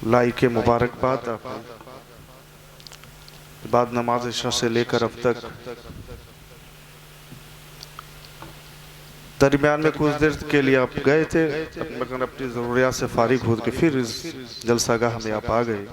लाई के मुबारकबाद। आपने बाद नमाज इशा से लेकर अब तक दरमियान में कुछ देर के लिए आप गए थे, मगर अपनी ज़रूरियात से फारिग हो के फिर इस जलसागाह में आप आ गए।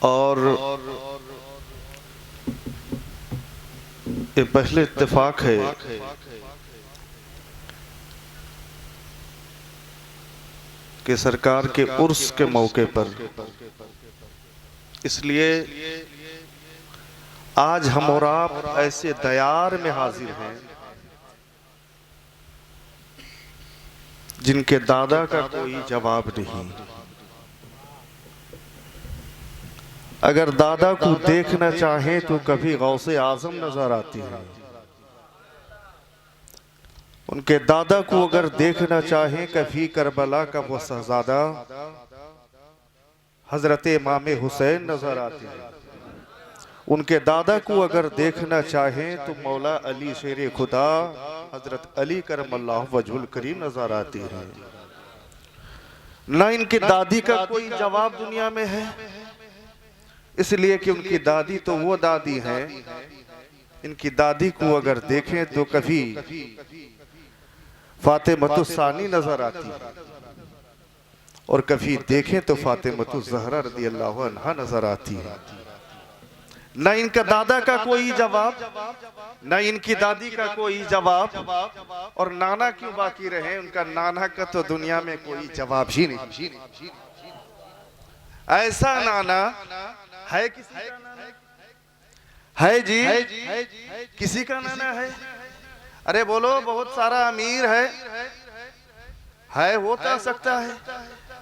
और ये पहले इत्तेफाक है कि सरकार के उर्स के मौके पर, इसलिए आज हम और आप ऐसे दयार में हाजिर हैं जिनके दादा का कोई जवाब नहीं। अगर दादा को देखना चाहें तो कभी गौसे आजम नजर आती है, उनके दादा को अगर देखना चाहें कभी करबला का वो शहजादा हजरत इमाम हुसैन नजर आते हैं। उनके दादा को अगर देखना चाहें तो मौला अली शेर खुदा हजरत अली करमल्लाहु वजहुल करीम नजर आती है। ना इनकी दादी का कोई जवाब दुनिया में है, इसलिए कि उनकी दादी तो वो दादी है, इनकी दादी को अगर देखें तो कभी फातिमतुस्सानी नजर आती है और कभी देखें तो फातिमतुज़्ज़हरा रज़ी अल्लाहु अन्हा नजर आती है। न इनका दादा का कोई जवाब, न इनकी दादी का कोई जवाब, और नाना क्यों बाकी रहे, उनका नाना का तो दुनिया में कोई जवाब ही नहीं। ऐसा नाना है किसी का नाना है जी, किसी का नाना है? अरे बोलो, बहुत सारा अमीर है होता सकता है,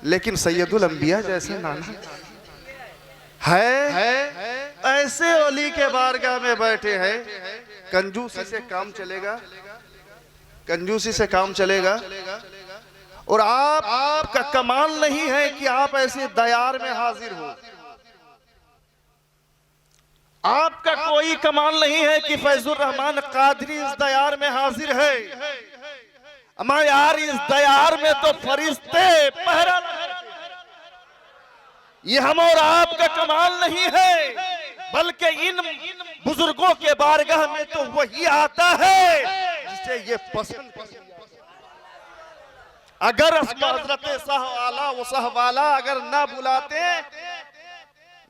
लेकिन सैयदुल अंबिया जैसे नाना है। ऐसे ओली के बारगाह में बैठे हैं। कंजूसी से काम चलेगा, कंजूसी से काम चलेगा। और आपका कमाल नहीं है कि आप ऐसे दयार में हाजिर हो। आपका कोई कमाल नहीं है कि फैजुर रहमान कादरी इस दयार में हाजिर है। अमा यार, इस दयार में तो फरिश्ते पहरा लगा। ये हम और आपका कमाल नहीं है, बल्कि इन बुजुर्गों के बारगाह में तो वही आता है जिसे ये पसंद। अगर हजरत साहवाला वो साहवाला अगर ना बुलाते,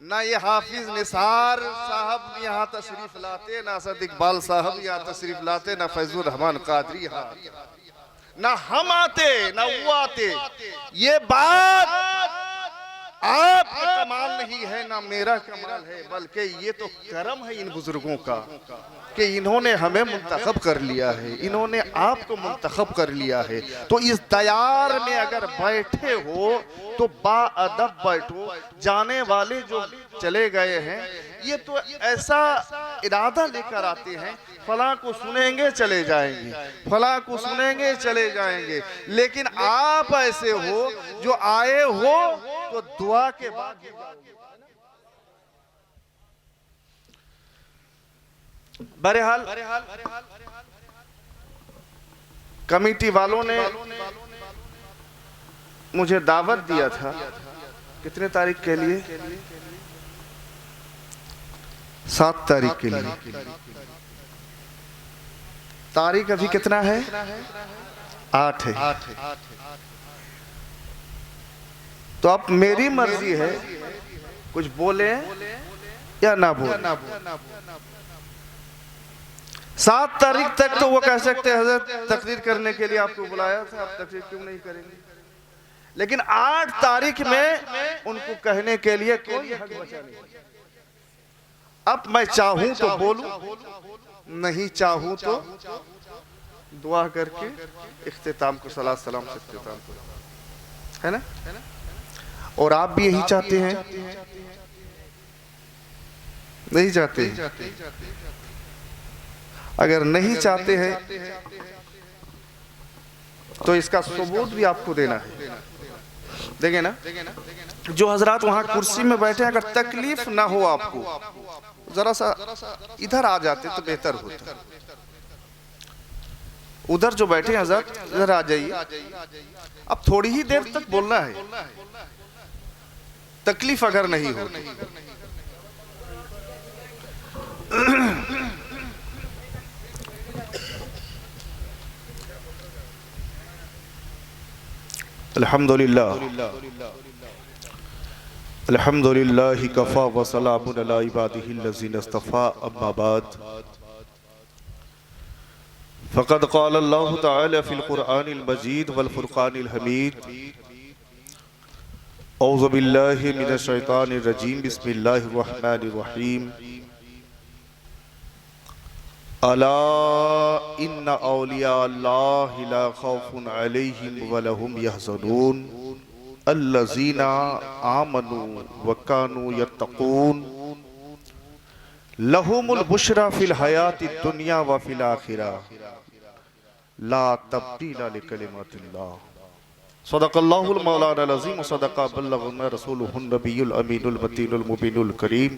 ना ये हाफिज निसार साहब यहाँ तशरीफ लाते, ना असद इकबाल साहब यहाँ तशरीफ लाते, ना फैजुर रहमान कादरी यहाँ, ना हम आते ना वो आते। ये बात आपका कमाल नहीं है, ना मेरा कमाल है, बल्कि ये तो करम है इन बुजुर्गों का कि इन्होंने हमें मुंतखब कर लिया है, इन्होंने आपको मुंतखब कर लिया है। तो इस दयार में अगर बैठे हो तो बाअदब बैठो। जाने वाले जो चले गए हैं ये तो ऐसा इरादा लेकर आते हैं, फला को सुनेंगे चले जाएंगे, फला को सुनेंगे चले जाएंगे, लेकिन आप ऐसे हो जो आए हो तो दुआ के बाद। बहरहाल कमेटी वालों ने मुझे दावत दिया था, कितने तारीख के लिए? 7 तारीख के लिए। तारीख अभी कितना है? 8 है। तो अब मेरी मर्जी है कुछ बोले या ना बोले। 7 तारीख तक तो वो कह सकते हैं हजरत तकरीर करने के लिए आपको बुलाया था, आप तकरीर क्यों नहीं करेंगे। लेकिन 8 तारीख में उनको कहने के लिए कोई हक बचा नहीं। अब मैं चाहूं तो बोलूं, नहीं चाहूं तो दुआ करके इख्तिताम को सलात सलाम से इख्तिताम करो, है ना? और आप भी यही चाहते हैं, नहीं चाहते? अगर नहीं चाहते हैं तो इसका सबूत भी आपको देना है। देंगे ना? जो हजरात वहां कुर्सी में बैठे, अगर तकलीफ ना हो आपको, जरा सा इधर आ जाते तो बेहतर होता। उधर जो बैठे हैं हज़रत, इधर आ जाइए। अब थोड़ी ही देर तक बोलना है, तकलीफ अगर नहीं हो। अल्हम्दुलिल्लाह अल्हम्दुलिल्लाहि कफ़ा व सलामुन अला इबादिहिल्लज़ीना इस्तफ़ा, अम्मा बाद। फ़क़द क़ाल अल्लाहु तआला फ़िल क़ुरआनिल मजीद वल फ़ुरक़ानिल हमीद। औज़ु बिल्लाहि मिनश शैतानिर रजीम, बिस्मिल्लाहिर रहमानिर रहीम। अला इन्ना औलिया अल्लाहि ला खौफुन अलैहिम व लहुम यहज़नून अल्लज़ीना आमनू व कानू यत्तक़ून लहुमुल बुशरा फिल हयातिद दुनिया व फिल आखिरा ला तब्दीला लिकलिमातिल्लाह। सदक़ल्लाहुल मौलानाल अज़ीम व सदक़ा बल्लगना रसूलुहुन नबियुल अमीनुल मतीनुल मुबीनुल करीम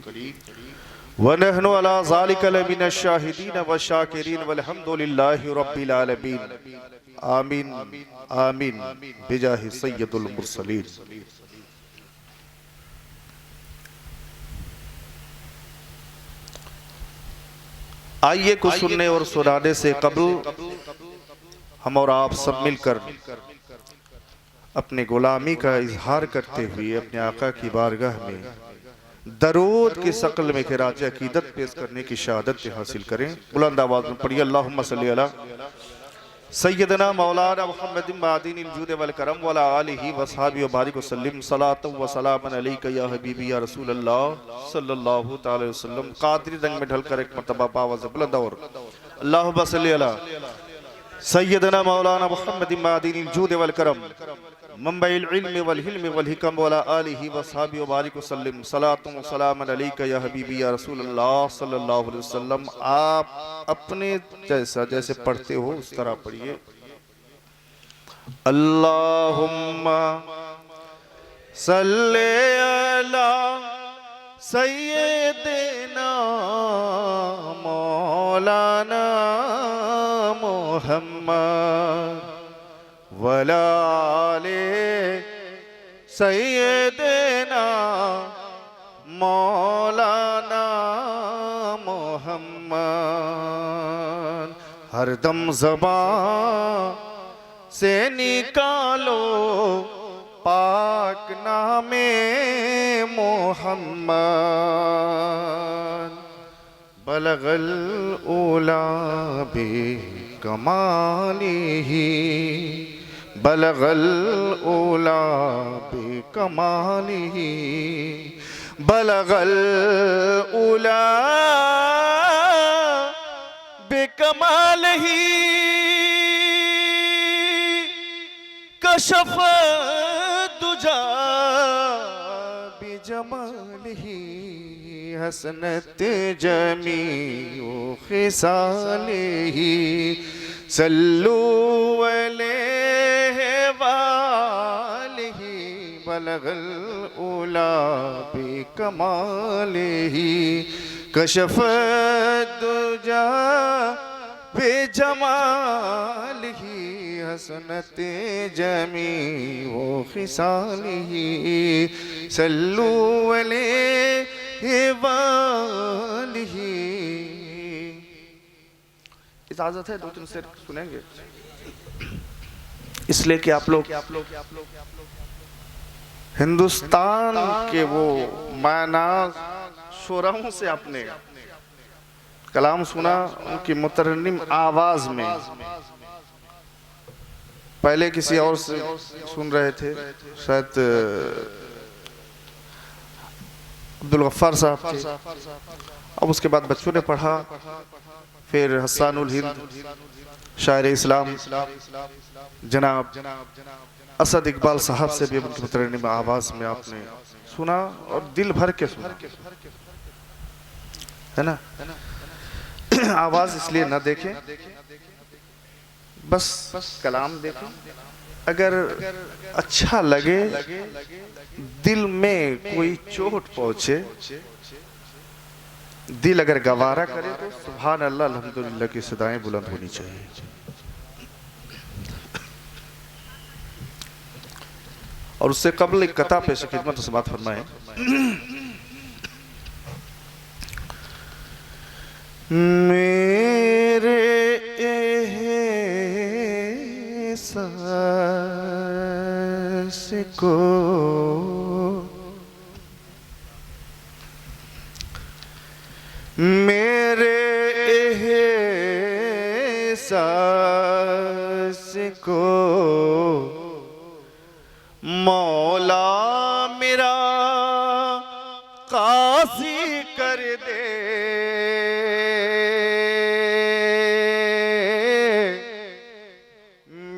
व नहनु अला ज़ालिका लमिनश शाहिदीन व शाकिरीन वल्हम्दुलिल्लाहि रब्बिल आलमीन। आमीन आमीन बिजाहि सय्यदुल मुरसलीन। आइए कुछ सुनने और सुनाने से कबल हम और आप सब मिलकर अपने गुलामी का इजहार करते हुए अपने आका की बारगाह में दरूद की शक्ल में खिराज अकीदत पेश करने की शहादत हासिल करें। बुलंद आवाज में पढ़िए, अल्लाहुम्मा सल्ली अला सय्यदना मौलाना मुहम्मदिन मादिनिल जूद वल करम व अला आलिहि व अस्हाबिहि व बारिक वसल्लम सलातु व सलामन अलैका या हबीबी या रसूलल्लाह सल्लल्लाहु तआला अलैहि वसल्लम। कादरी रंग में ढलकर एक मर्तबा आवाज़ बुलंद और अल्लाहुम्मा सल्ली अला सय्यदना मौलाना मुहम्मदिन मादिनिल जूद वल करम मंबइल इल्म वल हिल्म वल हिकम व अला आलिहि व अस्हाबिहि व बारिक वसल्लम सलातु व सलामन अलैका या हबीबी या रसूलल्लाह सल्लल्लाहु अलैहि वसल्लम। आप अपने जैसा जैसे पढ़ते हो उस तरह पढ़िए। अल्लाहुम्मा सल्ले अला सय्यदिना मौलाना मुहम्मद वला आले सय्यदिना मौलाना मुहम्मद। हरदम ज़बान से निकालो पाक नामे मोहम्मद। बलगल उला बे कमालिही बलगल उला बे कमालिही बलगल उला बे कमालिही कशफ दुजा बिजमालिही हसनत जमीउ खिसालिही सल्लू अलैहि वालिही बलगल उला बिकमालिही कशफ दुजा बिजमालिही हसनत जमीउ खिसालिही सल्लू अलैहि वालिही। इजाजत है दो तीन शेर सुनेंगे, इसलिए कि आप लोग हिंदुस्तान के वो माना शोराहों से आपने कलाम सुना, उनकी मुतरन्निम आवाज में। पहले किसी और से सुन रहे थे, शायद अब्दुल गफ्फार साहब थे। अब उसके बाद बच्चों ने पढ़ा, फिर हस्सानुल हिंद शायर इस्लाम जनाब असद इकबाल साहब से भी उनकी मुतरन्निम आवाज में आपने सुना और दिल भर के सुना, है ना। आवाज इसलिए ना देखें, बस कलाम देखें। अगर अच्छा लगे, दिल में कोई चोट पहुंचे, दिल अगर गवारा करे तो सुभान अल्लाह अल्हम्दुलिल्लाह की सदाएं बुलंद होनी चाहिए। और उससे कबल एक कथा पेश खिदमत से बात फरमाए। मेरे एहसास को मेरे एहसास को मौला मेरा काजी कर दे।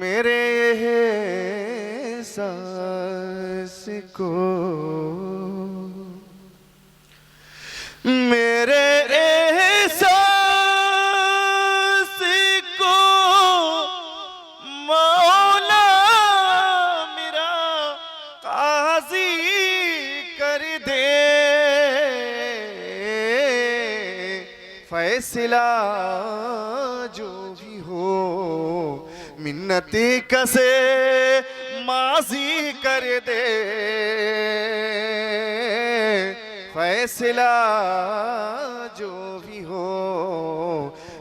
मेरे एहसास को मेरे एहसास को मौला मेरा काजी कर दे। फैसला जो भी हो मिन्नती कसे माजी कर दे। फैसला जो भी हो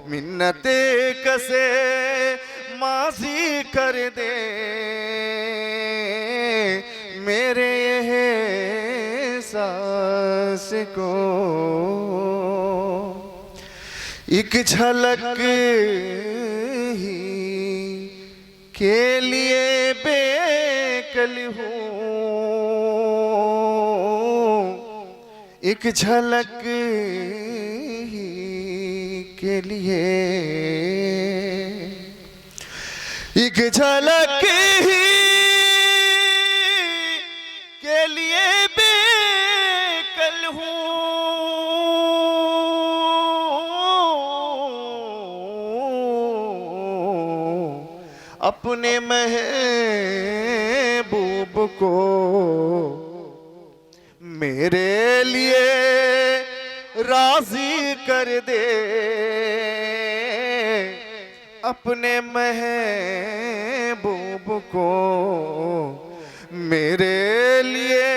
मिन्नते कसे माजी कर दे। मेरे एहसास को एक झलक ही के लिए बेकल हूँ। एक झलक ही के लिए एक झलक ही के लिए बेकल हूँ। अपने महबूब को मेरे लिए राजी कर दे। अपने महबूब को मेरे लिए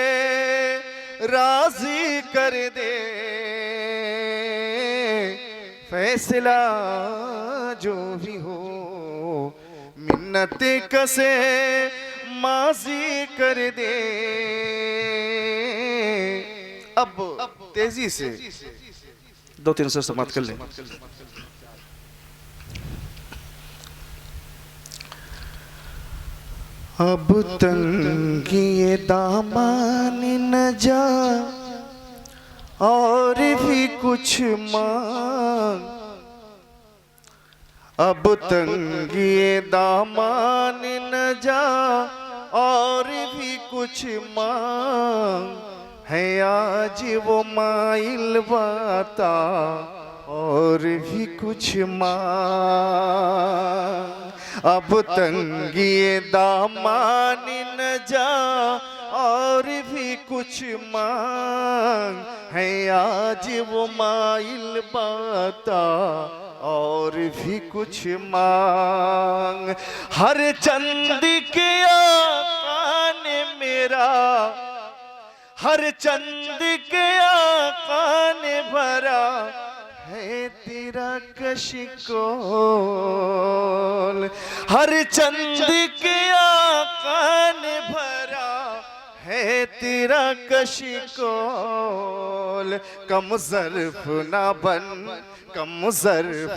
राजी कर दे। फैसला जो भी हो मिन्नत कसे माजी कर दे। अब तेजी से 2-3 से समाप्त कर लें। अब तंगी दामन न जा और भी कुछ मांग। अब तंगी दामन न जा और भी कुछ मांग। है आज वो माइल बाता और भी कुछ मांग। अब तंगी दामन न जा और भी कुछ मांग। है आज वो माइल बाता और भी कुछ मांग। हर चंद के आका ने मेरा हर चंद के आका ने भरा है तेरा कशिकोल। हर चंद के आका ने भरा है तेरा कशिकोल। कम ज़र्फ़ ना बन कम ज़र्फ़